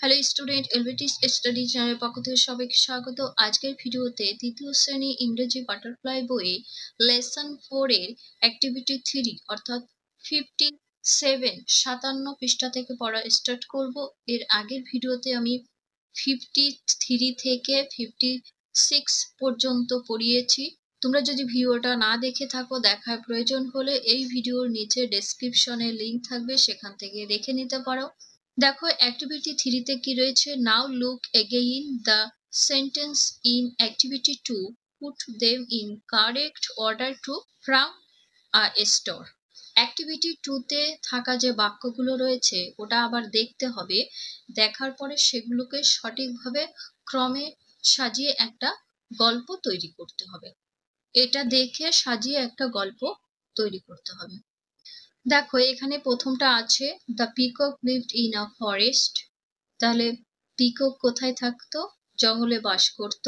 Hello student, LBT study চ্যানেলের পক্ষ থেকে সবাইকে স্বাগত। আজকের ভিডিওতে তৃতীয় শ্রেণী ইংরেজি বাটারফ্লাই বইয়ে লেসন 4 এর অ্যাক্টিভিটি 3 অর্থাৎ 57 পৃষ্ঠা থেকে পড়া স্টার্ট করব। এর আগের ভিডিওতে আমি 53 থেকে 56 পর্যন্ত পড়িয়েছি। তোমরা যদি ভিডিওটা না দেখে থাকো, দেখার প্রয়োজন হলে এই ভিডিওর নিচে ডেসক্রিপশনে লিংক থাকবে, সেখান থেকে দেখে নিতে পারো। দেখো অ্যাক্টিভিটি 3 তে কি রয়েছে। Now look again the sentence in activity 2, put them in correct order to from a store. Activity 2 তে থাকা যে বাক্যগুলো রয়েছে ওটা আবার দেখতে হবে, দেখার পরে সেগুলোকে সঠিকভাবে ক্রমে সাজিয়ে একটা গল্প তৈরি করতে হবে। এটা দেখে সাজিয়ে একটা গল্প তৈরি করতে হবে। দেখো এখানে প্রথমটা আছে the peacock lived in a forest. তাহলে পিকক কোথায় থাকতো? জঙ্গলে বাস করত।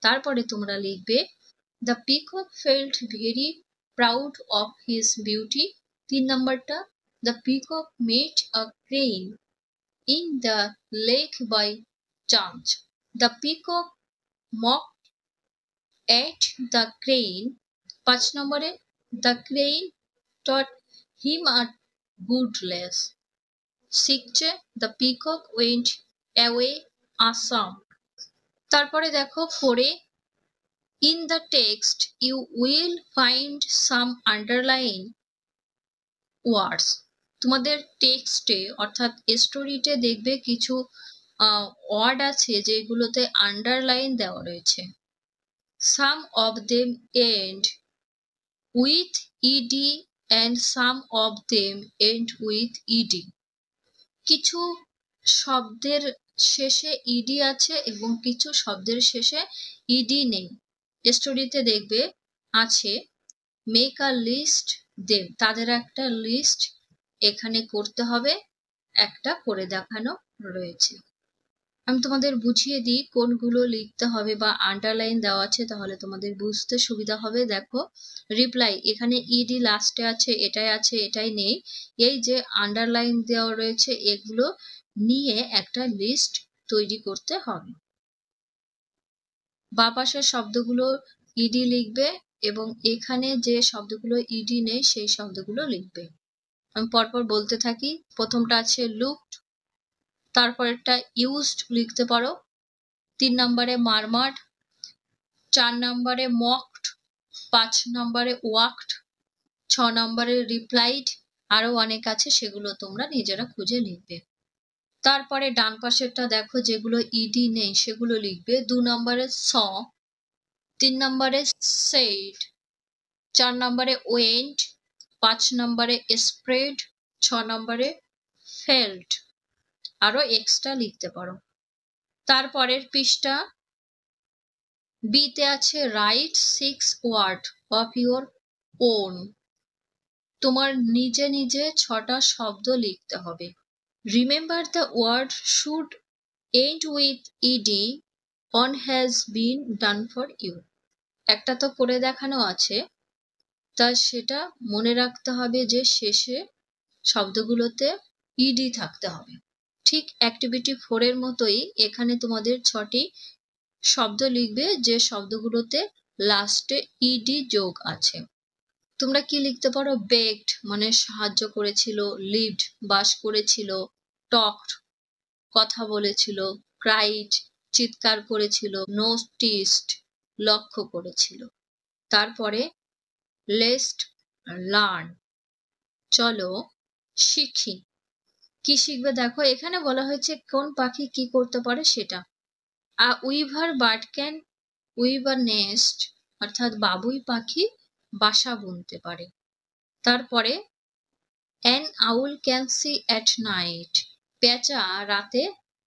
তারপরে তোমরা লিখবে the peacock felt very proud of his beauty. 3 নম্বরটা the peacock met a crane in the lake by chance. The peacock mock at the crane. 5 নম্বরে the crane taught him a good lesson. 6 the peacock went away asound. তারপরে দেখো 4 in the text you will find some underline words. তোমাদের টেক্সটে অর্থাৎ স্টোরিতে দেখবে কিছু word আছে যেগুলোতে আন্ডারলাইন দেওয়া রয়েছে। some of them end with ed and some of them end with ed. কিছু শব্দের শেষে ইডি আছে এবং কিছু শব্দের শেষে ইডি নেই। স্টোরিতে দেখবে আছে মেক আ লিস্ট দেম, তাদের একটা লিস্ট এখানে করতে হবে, একটা করে দেখানো রয়েছে। আমি তোমাদের বুঝিয়ে দিই কোনগুলো লিখতে হবে বা আন্ডারলাইন দেওয়া আছে, তাহলে তোমাদের বুঝতে সুবিধা হবে। দেখো রিপ্লাই, এখানে ইডি লাস্টে আছে, এটাই নেই। এই যে আন্ডারলাইন দেওয়া রয়েছে এগুলো নিয়ে একটা লিস্ট তৈরি করতে হবে। বাঁ পাশের শব্দগুলো ইডি লিখবে এবং এখানে যে শব্দগুলো ইডি নেই সেই শব্দগুলো লিখবে। আমি পরপর বলতে থাকি। প্রথমটা আছে লুকড, তারপরেরটা ইউজড লিখতে পারো। 3 নম্বরে মারমার্ড, 4 নম্বরে মকড, 5 নম্বরে ওয়াকড, 6 নম্বরে রিপ্লাইড, আরো অনেক আছে, সেগুলো তোমরা নিজেরা খুঁজে লিখবে। তারপরে ডান পাশেরটা দেখো যেগুলো ইডি নেই সেগুলো লিখবে। 2 নম্বরে স, 3 নম্বরে সেড, 4 নম্বরে ওয়েন্ট, 5 নম্বরে স্প্রেড, 6 নম্বরে ফেল্ট, আরো এক্সট্রা লিখতে পারো। তারপরের পৃষ্ঠা বিতে আছে write 6 word of your own. তোমার নিজে নিজে 6টা শব্দ লিখতে হবে। Remember the word should end with ED on has been done for you. একটা তো করে দেখানো আছে, তা সেটা মনে রাখতে হবে যে শেষে শব্দগুলোতে ইডি থাকতে হবে। ঠিক অ্যাক্টিভিটি 4 এর মতোই এখানে তোমাদের 6টি শব্দ লিখবে যে শব্দগুলোতে লাস্টে ইডি যোগ আছে। তোমরা কি লিখতে পারো? বেগড মানে সাহায্য করেছিল, লিভড বাস করেছিল, টকড কথা বলেছিল, ক্রাইড চিৎকার করেছিল, নোটিসড লক্ষ্য করেছিল। তারপরে লেটস লার্ন চলো শিখি। কি শিখবে দেখো এখানে বলা হয়েছে কোন পাখি কি করতে পারে সেটা। A weaver bird can weave a nest, অর্থাৎ বাবুই পাখি বাসা বুনতে পারে। তারপরে an owl can see at night, পেঁচা রাতে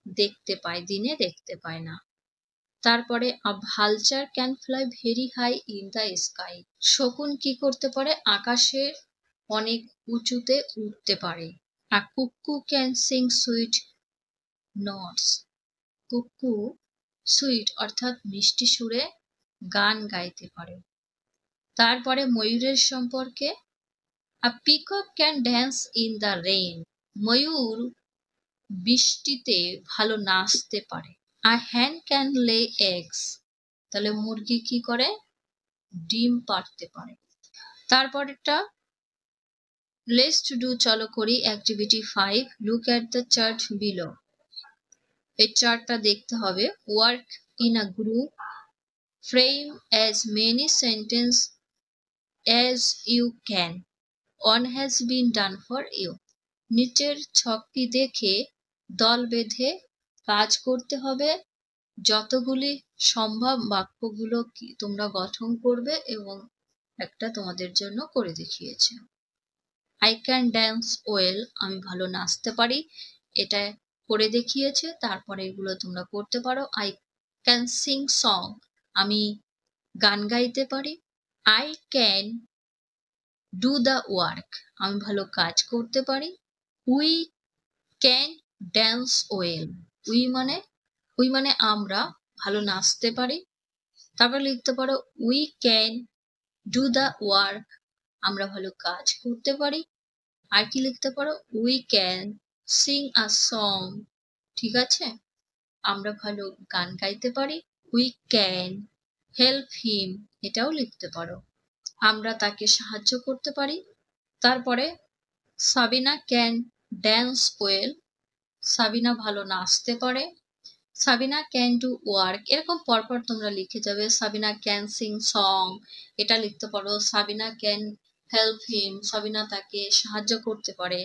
দেখতে পায়, দিনে দেখতে পায় না। তারপরে a vulture can fly very high in the sky, শকুন কি করতে পারে? আকাশের অনেক উঁচুতে উঠতে পারে। A cuckoo can sing sweet notes, cuckoo sweet অর্থাৎ মিষ্টি সুরে গান গাইতে পারে। তারপরে ময়ূরের সম্পর্কে a peacock can dance in the rain, ময়ূর বৃষ্টিতে ভালো নাচতে পারে। আ hen can lay eggs, তাহলে মুরগি কি করে? ডিম পাড়তে পারে। তারপরেরটা let's do, চলো করি activity 5, look at the chart below। এই চার্টটা দেখতে হবে। work in a group, frame as many sentences as you can, one has been done for you। নিচের ছকটি দেখে দল বেঁধে কাজ করতে হবে। যতগুলি সম্ভব বাক্যগুলো তোমরা গঠন করবে এবং একটা তোমাদের জন্য করে দেখিয়েছে। I can dance well, আমি ভালো নাচতে পারি, এটা করে দেখিয়েছে। তারপরে এগুলো তোমরা করতে পারো। I can sing song, আমি গান গাইতে পারি। I can do the work, আমি ভালো কাজ করতে পারি। We can dance well, we মানে আমরা ভালো নাচতে পারি। তারপর লিখতে পারো we can do the work, আমরা ভালো কাজ করতে পারি। আর কি লিখতে পারো we can sing a song, ঠিক আছে, আমরা ভালো গান গাইতে পারি। we can help him, এটাও লিখতে পারো, আমরা তাকে সাহায্য করতে পারি। তারপরে Sabina can dance well, Sabina ভালো নাচতে পারে। সাবিনা ক্যান ডু ওয়ার্ক, এরকম পরপর তোমরা লিখে যাবে। সাবিনা ক্যান সিং সং, এটা লিখতে পারো। Sabina can help him, Sabina তাকে সাহায্য করতে পারে।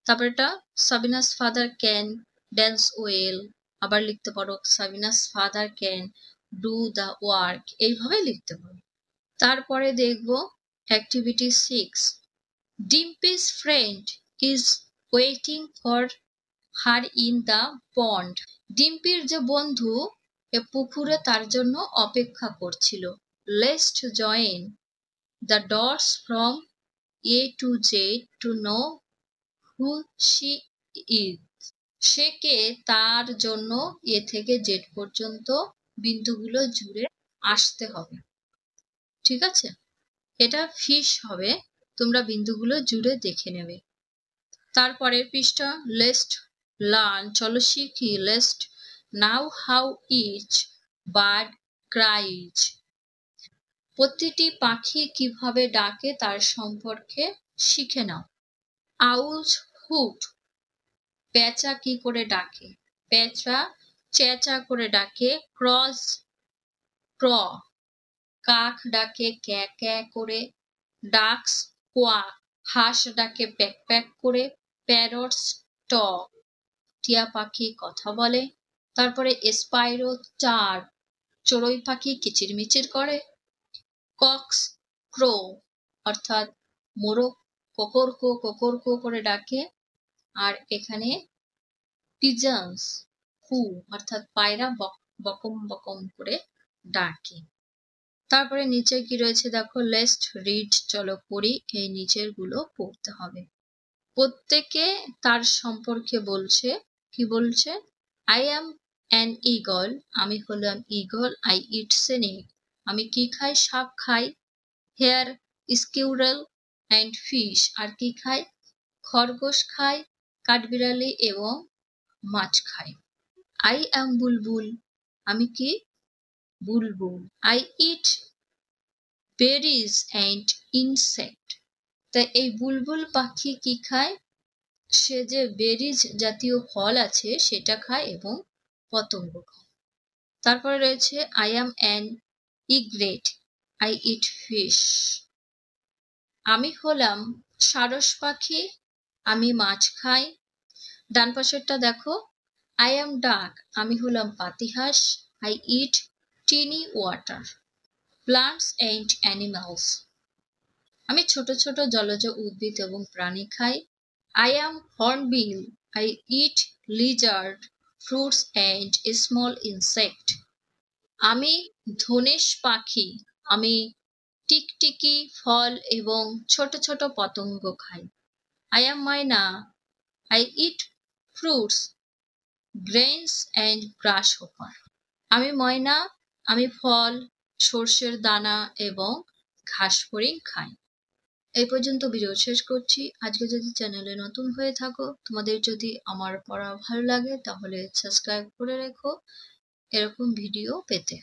তারপর এটা Sabina's father can dance well, আবার লিখতে পারো Sabina's father can do the work, এইভাবে লিখতে পারো। তারপরে দেখবো activity 6, Dimpy's friend is waiting for her in the pond. ডিম্পির যে বন্ধু এ পুকুরে তার জন্য অপেক্ষা করছিল। Let's join the dots from A to Z to know who she is. সে কে তার জন্য এ থেকে জেড পর্যন্ত বিন্দুগুলো জুড়ে আসতে হবে, ঠিক আছে। এটা ফিশ হবে, তোমরা বিন্দুগুলো জুড়ে দেখে নেবে। তারপরের পৃষ্ঠা লেটস লার্ন, চলো শিখি। Let's now how each bird cries, প্রতিটি পাখি কিভাবে ডাকে তার সম্পর্কে শিখে নাও। আউলস হুট, পেঁচা কি করে ডাকে? পেঁচা চেঁচা করে ডাকে। ক্রস ক্র, কাক ডাকে ক্যা ক্যা করে। ডাকস কোয়াক, হাঁস ডাকে প্যাক প্যাক করে। প্যারটস টক, টিয়া পাখি কথা বলে। তারপরে স্পাইরো চার, চড়ুই পাখি কিচিরমিচির করে। কক্স ক্রো, অর্থাৎ মোরগ কোকরকো করে ডাকে। আর এখানে পিজন্স হু, অর্থাৎ পায়রা বকম বকম করে ডাকে। তারপরে নিচে কি রয়েছে দেখো, লেটস রিড, চলো পড়ি। এই নিচের গুলো পড়তে হবে। প্রত্যেকে তার সম্পর্কে বলছে। কি বলছে? আই অ্যাম অ্যান ঈগল, আমি হলাম ঈগল। আই ইট স্নেক, আমি কি খাই? সাপ খাই। হেয়ার স্কিউরেল অ্যান্ড ফিশ, আর কি খাই? খরগোশ খাই, কাঠবিড়ালি এবং মাছ খাই। আই অ্যাম বুলবুল, আমি কি? বুলবুল। I eat berries and insect, তাই এই বুলবুল পাখি কি খায়? সে যে বেরিজ জাতীয় ফল আছে সেটা খায় এবং পতঙ্গ খায়। তারপরে রয়েছে I am an egret, I eat fish, আমি হলাম সারস পাখি, আমি মাছ খাই। ডান পাশেরটা দেখো, আই অ্যাম ডাক, আমি হলাম পাতিহাঁস। I eat tiny water plants and animals, আমি ছোট ছোট জলজ উদ্ভিদ এবং প্রাণী খাই। I am hornbill, I eat lizard fruits and small insect, আমি ধনেশ পাখি, আমি টিকটিকি ফল এবং ছোট ছোট পতঙ্গ খাই। I am Maina, I eat fruits grains and গ্রাসহপার, আমি ময়না, আমি ফল, সর্ষের দানা এবং ঘাস ফড়িং খাই। এই পর্যন্ত ভিডিও শেষ করছি। আজকে যদি চ্যানেলে নতুন হয়ে থাকো, তোমাদের যদি আমার পড়া ভালো লাগে তাহলে সাবস্ক্রাইব করে রেখো এরকম ভিডিও পেতে।